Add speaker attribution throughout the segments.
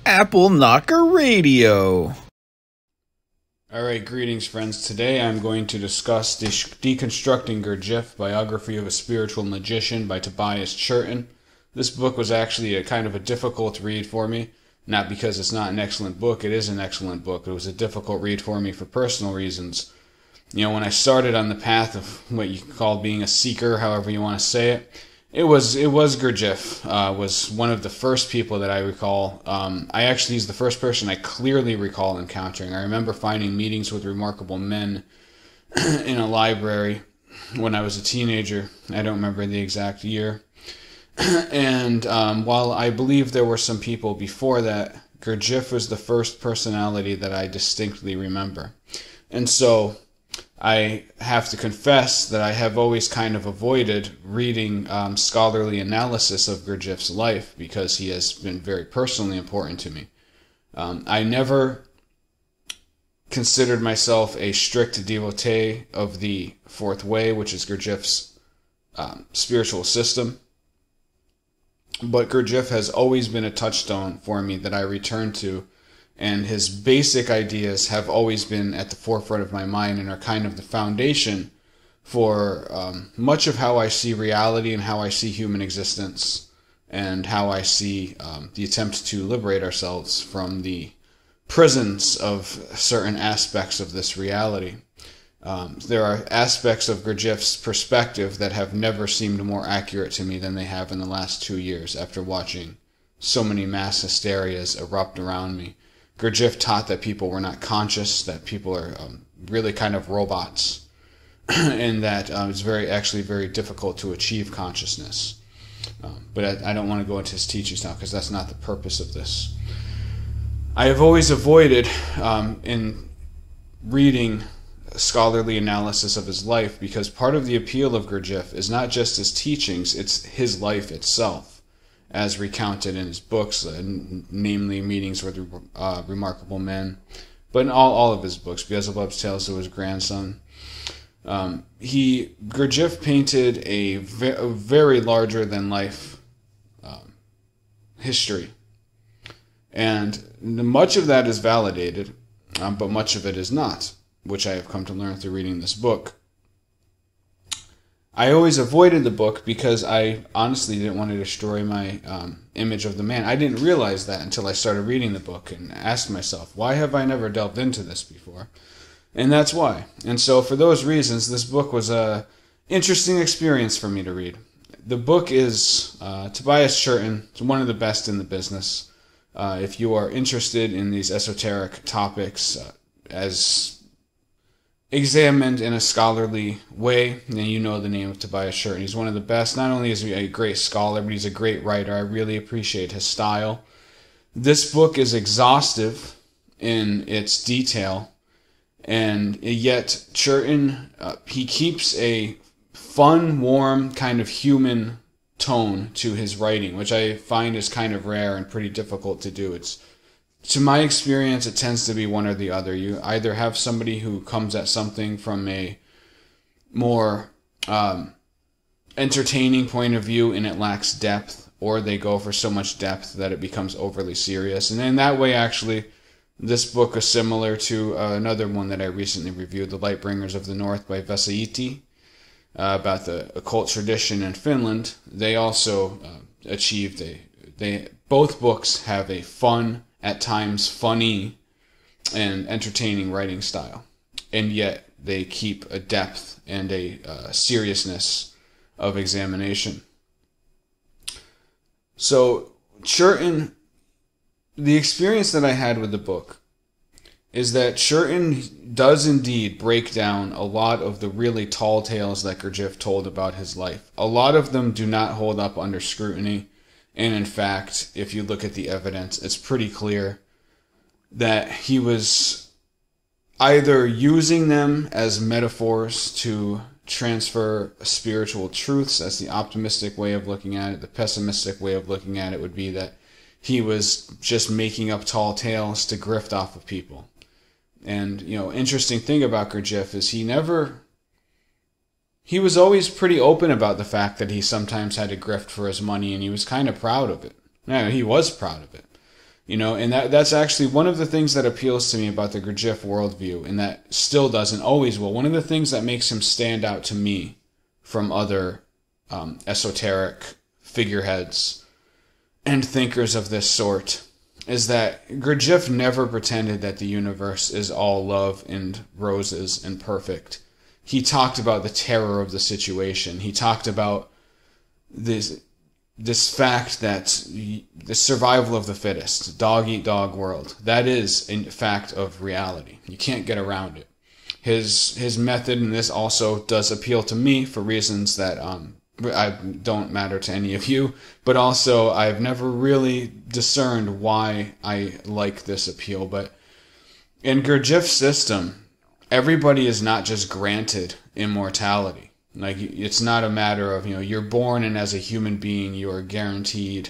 Speaker 1: Apple Knocker Radio.
Speaker 2: Alright, greetings friends. Today I'm going to discuss Deconstructing Gurdjieff, Biography of a Spiritual Magician by Tobias Churton. This book was actually a kind of a difficult read for me. Not because it's not an excellent book, it is an excellent book. It was a difficult read for me for personal reasons. You know, when I started on the path of what you call being a seeker, however you want to say it, it was Gurdjieff. Was one of the first people that I recall. He's the first person I clearly recall encountering. I remember finding meetings with remarkable men in a library when I was a teenager. I don't remember the exact year. And while I believe there were some people before that, Gurdjieff was the first personality that I distinctly remember. And so I have to confess that I have always kind of avoided reading scholarly analysis of Gurdjieff's life because he has been very personally important to me. I never considered myself a strict devotee of the Fourth Way, which is Gurdjieff's spiritual system. But Gurdjieff has always been a touchstone for me that I return to, and his basic ideas have always been at the forefront of my mind and are kind of the foundation for much of how I see reality and how I see human existence and how I see the attempt to liberate ourselves from the prisons of certain aspects of this reality. There are aspects of Gurdjieff's perspective that have never seemed more accurate to me than they have in the last 2 years after watching so many mass hysterias erupt around me. Gurdjieff taught that people were not conscious, that people are really kind of robots, and that it's actually very difficult to achieve consciousness. But I don't want to go into his teachings now because that's not the purpose of this. I have always avoided in reading scholarly analysis of his life because part of the appeal of Gurdjieff is not just his teachings, it's his life itself, as recounted in his books, namely Meetings with Remarkable Men, but in all of his books, Beelzebub's Tales to His Grandson. Gurdjieff painted a very larger-than-life history, and much of that is validated, but much of it is not, which I have come to learn through reading this book. I always avoided the book because I honestly didn't want to destroy my image of the man. I didn't realize that until I started reading the book and asked myself, why have I never delved into this before? And that's why. And so for those reasons, this book was an interesting experience for me to read. The book is Tobias Churton. It's one of the best in the business. If you are interested in these esoteric topics as examined in a scholarly way, then you know the name of Tobias Churton. He's one of the best. Not only is he a great scholar, but he's a great writer. I really appreciate his style. This book is exhaustive in its detail, and yet Churton, he keeps a fun, warm, kind of human tone to his writing, which I find is kind of rare and pretty difficult to do. To my experience, it tends to be one or the other. You either have somebody who comes at something from a more entertaining point of view and it lacks depth, or they go for so much depth that it becomes overly serious. And in that way, actually, this book is similar to another one that I recently reviewed, The Lightbringers of the North by Vesa-Iti, about the occult tradition in Finland. They also achieved both books have a fun, at times funny and entertaining writing style, and yet they keep a depth and a seriousness of examination. So Churton, the experience that I had with the book is that Churton does indeed break down a lot of the really tall tales that Gurdjieff told about his life. A lot of them do not hold up under scrutiny. And in fact, if you look at the evidence, it's pretty clear that he was either using them as metaphors to transfer spiritual truths. That's the optimistic way of looking at it. The pessimistic way of looking at it would be that he was just making up tall tales to grift off of people. And, interesting thing about Gurdjieff is he was always pretty open about the fact that he sometimes had to grift for his money, and he was kind of proud of it. No, he was proud of it. And that's actually one of the things that appeals to me about the Gurdjieff worldview, and that still does and always will. One of the things that makes him stand out to me from other esoteric figureheads and thinkers of this sort is that Gurdjieff never pretended that the universe is all love and roses and perfect. He talked about the terror of the situation. He talked about this fact that the survival of the fittest, dog-eat-dog world, that is a fact of reality. You can't get around it. His method, and this also does appeal to me for reasons that I don't matter to any of you, but also I've never really discerned why I like this appeal. But in Gurdjieff's system, everybody is not just granted immortality. Like, it's not a matter of, you're born and as a human being you are guaranteed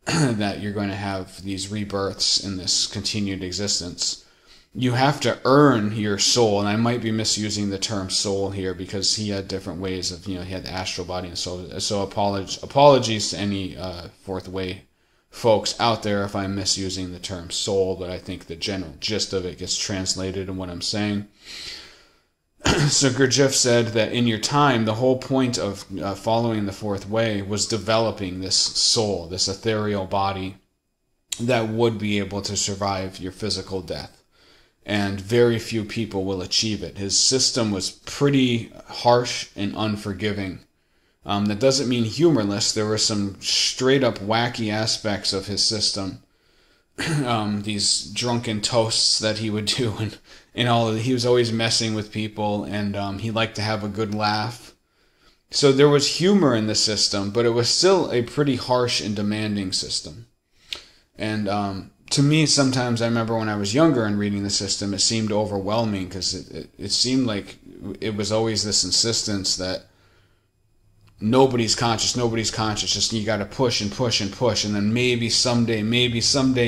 Speaker 2: that you're going to have these rebirths in this continued existence. You have to earn your soul, and I might be misusing the term soul here because he had different ways of, he had the astral body and soul. So apologies to any fourth way folks out there if I'm misusing the term soul, but I think the general gist of it gets translated in what I'm saying. So Gurdjieff said that in your time, the whole point of following the fourth way was developing this soul, this ethereal body that would be able to survive your physical death. And very few people will achieve it. His system was pretty harsh and unforgiving. That doesn't mean humorless. There were some straight up wacky aspects of his system. These drunken toasts that he would do, and all of it. He was always messing with people, and he liked to have a good laugh. So there was humor in the system, but it was still a pretty harsh and demanding system. And to me, sometimes I remember when I was younger and reading the system, it seemed overwhelming because it seemed like it was always this insistence that nobody's conscious, just you got to push and push and push, and then maybe someday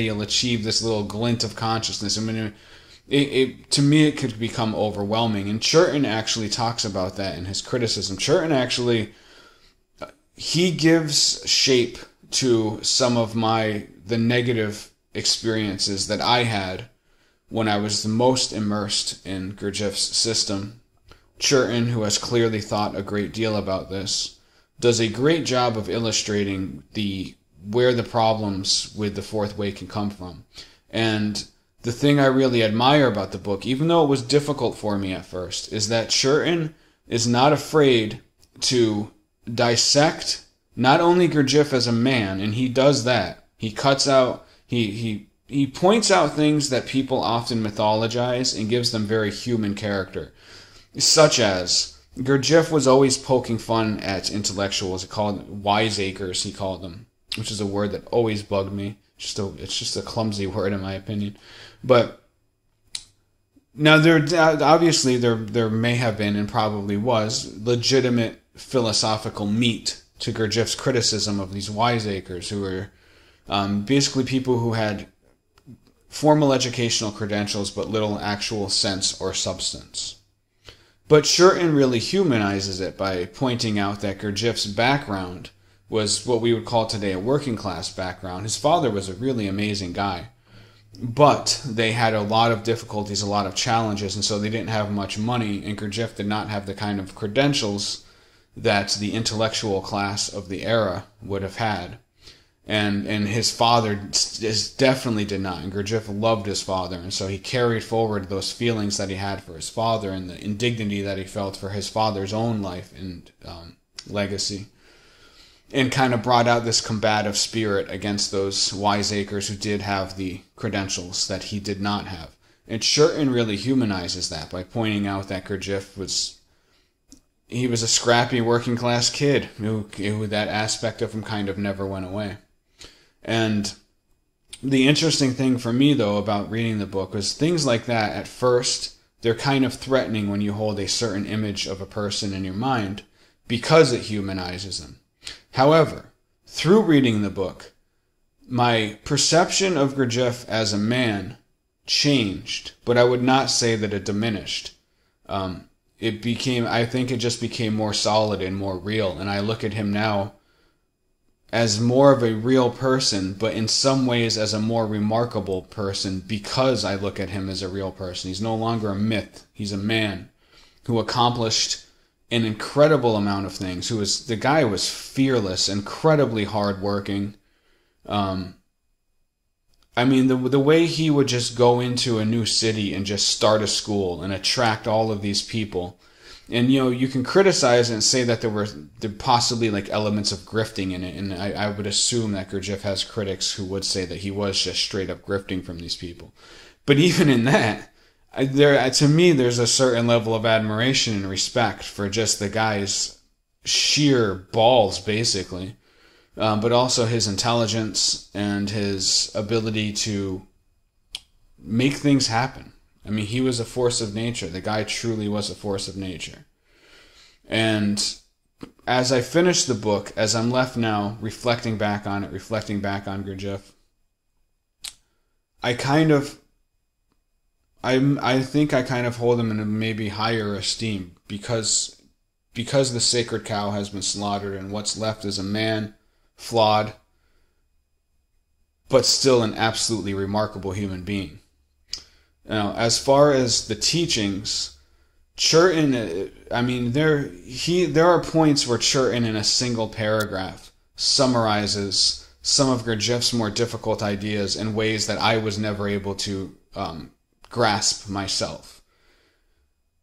Speaker 2: you'll achieve this little glint of consciousness. I mean, to me, it could become overwhelming. And Churton actually talks about that in his criticism. Churton actually, he gives shape to some of the negative experiences that I had when I was the most immersed in Gurdjieff's system. Churton, who has clearly thought a great deal about this, does a great job of illustrating where the problems with the fourth way can come from. And the thing I really admire about the book, even though it was difficult for me at first, is that Churton is not afraid to dissect not only Gurdjieff as a man, and he does that. He cuts out He points out things that people often mythologize and gives them very human character, such as Gurdjieff was always poking fun at intellectuals. He called wiseacres, he called them, which is a word that always bugged me. It's just a clumsy word in my opinion. But now there may have been and probably was legitimate philosophical meat to Gurdjieff's criticism of these wiseacres, who were basically people who had formal educational credentials but little actual sense or substance. But Churton really humanizes it by pointing out that Gurdjieff's background was what we would call today a working class background. His father was a really amazing guy, but they had a lot of difficulties, a lot of challenges, and so they didn't have much money, and Gurdjieff did not have the kind of credentials that the intellectual class of the era would have had. And his father definitely did not. And Gurdjieff loved his father, and so he carried forward those feelings that he had for his father and the indignity that he felt for his father's own life and legacy, and kind of brought out this combative spirit against those wiseacres who did have the credentials that he did not have. And Churton really humanizes that by pointing out that Gurdjieff was a scrappy working class kid who that aspect of him kind of never went away. And the interesting thing for me, though, about reading the book was things like that, at first, they're kind of threatening when you hold a certain image of a person in your mind because it humanizes them. However, through reading the book, my perception of Gurdjieff as a man changed, but I would not say that it diminished. I think it just became more solid and more real, and I look at him now as more of a real person, but in some ways as a more remarkable person because I look at him as a real person. He's no longer a myth. He's a man who accomplished an incredible amount of things. The guy was fearless, incredibly hardworking. I mean, the way he would just go into a new city and just start a school and attract all of these people. And, you can criticize it and say that there possibly like elements of grifting in it. And I would assume that Gurdjieff has critics who would say that he was just straight up grifting from these people. But even in that, to me, there's a certain level of admiration and respect for just the guy's sheer balls, basically. But also his intelligence and his ability to make things happen. I mean, he was a force of nature. The guy truly was a force of nature. And as I finish the book, as I'm left now reflecting back on it, reflecting back on Gurdjieff, I think I kind of hold him in a maybe higher esteem because the sacred cow has been slaughtered and what's left is a man, flawed, but still an absolutely remarkable human being. Now, as far as the teachings, Churton, I mean, there are points where Churton in a single paragraph summarizes some of Gurdjieff's more difficult ideas in ways that I was never able to grasp myself.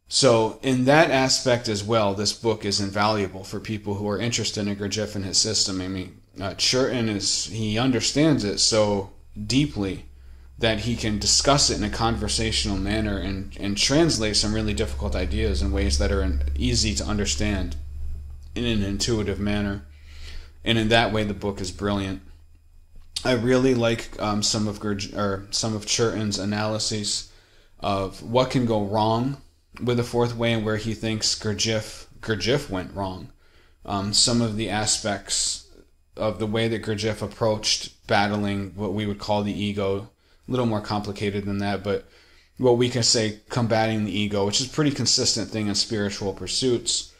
Speaker 2: So in that aspect as well, this book is invaluable for people who are interested in Gurdjieff and his system. I mean, Churton he understands it so deeply that he can discuss it in a conversational manner and translate some really difficult ideas in ways that are easy to understand in an intuitive manner. And in that way, the book is brilliant. I really like some of Churton's analyses of what can go wrong with the fourth way and where he thinks Gurdjieff went wrong. Some of the aspects of the way that Gurdjieff approached battling what we would call the ego, a little more complicated than that, but what we can say combating the ego, which is a pretty consistent thing in spiritual pursuits.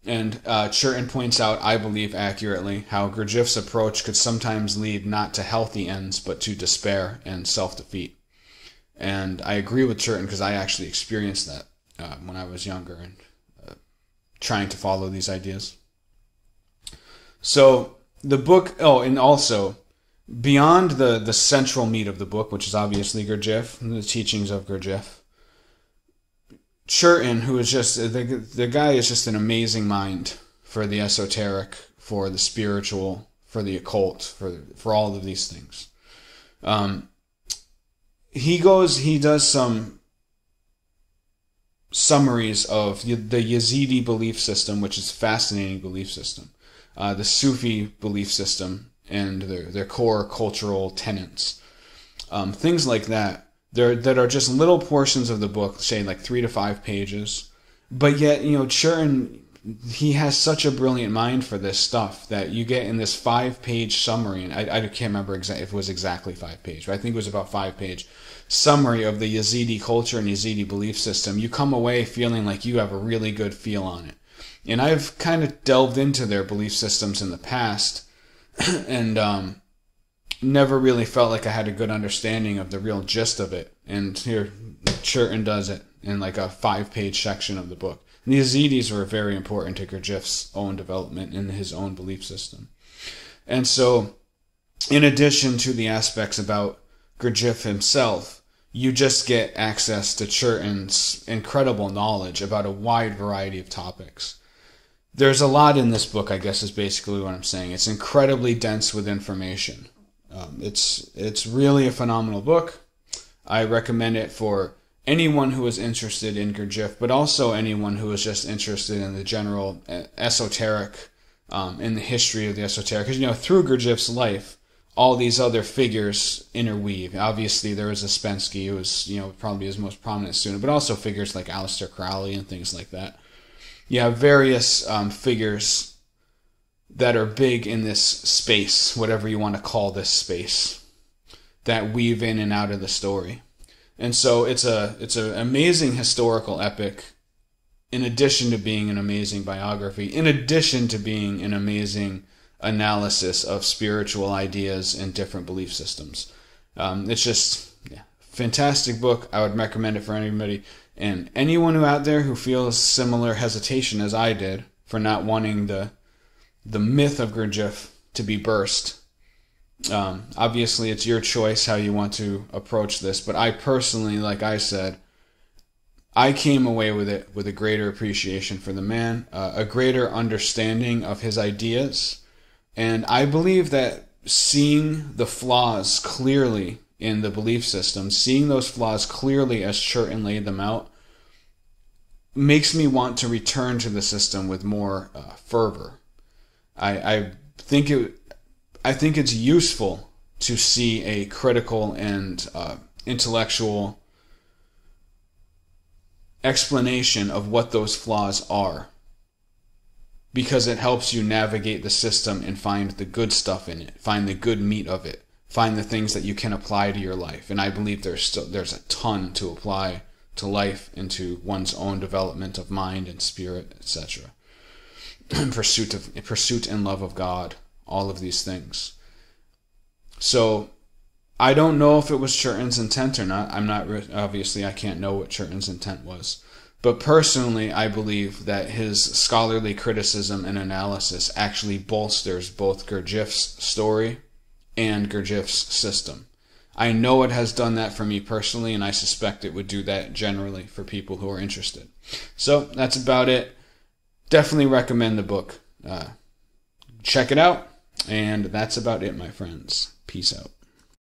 Speaker 2: And Churton points out, I believe accurately, how Gurdjieff's approach could sometimes lead not to healthy ends, but to despair and self-defeat. And I agree with Churton because I actually experienced that when I was younger and trying to follow these ideas. So the book, and also beyond the central meat of the book, which is obviously Gurdjieff and the teachings of Gurdjieff, Churton, who is just, the guy is just an amazing mind for the esoteric, for the spiritual, for the occult, for all of these things. He does some summaries of the Yazidi belief system, which is a fascinating belief system, the Sufi belief system, and their core cultural tenets. Things like that. That are just little portions of the book, say like 3 to 5 pages. But yet, Churton, he has such a brilliant mind for this stuff that you get in this 5-page summary, and I can't remember if it was exactly 5 pages, but I think it was about 5-page summary of the Yazidi culture and Yazidi belief system. You come away feeling like you have a really good feel on it. And I've kind of delved into their belief systems in the past, and never really felt like I had a good understanding of the real gist of it. And here, Churton does it in like a 5-page section of the book. And the Yazidis were very important to Gurdjieff's own development in his own belief system. And so, in addition to the aspects about Gurdjieff himself, you just get access to Churton's incredible knowledge about a wide variety of topics. There's a lot in this book, I guess, is basically what I'm saying. It's incredibly dense with information. It's really a phenomenal book. I recommend it for anyone who is interested in Gurdjieff, but also anyone who is just interested in the general esoteric, in the history of the esoteric. Because, through Gurdjieff's life, all these other figures interweave. Obviously, there is Ouspensky, who was, probably his most prominent student, but also figures like Aleister Crowley and things like that. You have various figures that are big in this space, whatever you want to call this space, that weave in and out of the story. And so it's an amazing historical epic, in addition to being an amazing biography, in addition to being an amazing analysis of spiritual ideas and different belief systems. It's just fantastic book. I would recommend it for anybody. And anyone out there who feels similar hesitation as I did for not wanting the myth of Gurdjieff to be burst, obviously it's your choice how you want to approach this. But I personally, like I said, I came away with it with a greater appreciation for the man, a greater understanding of his ideas. And I believe that seeing the flaws clearly in the belief system, seeing those flaws clearly as Churton laid them out, makes me want to return to the system with more fervor. I think it's useful to see a critical and intellectual explanation of what those flaws are, because it helps you navigate the system and find the good stuff in it, find the good meat of it, find the things that you can apply to your life. And I believe there's a ton to apply to life and to one's own development of mind and spirit, etc. Pursuit and love of God, all of these things. So I don't know if it was Churton's intent or not. Obviously I can't know what Churton's intent was. But personally, I believe that his scholarly criticism and analysis actually bolsters both Gurdjieff's story and Gurdjieff's system. I know it has done that for me personally, and I suspect it would do that generally for people who are interested. So that's about it. Definitely recommend the book. Check it out. And that's about it, my friends. Peace out.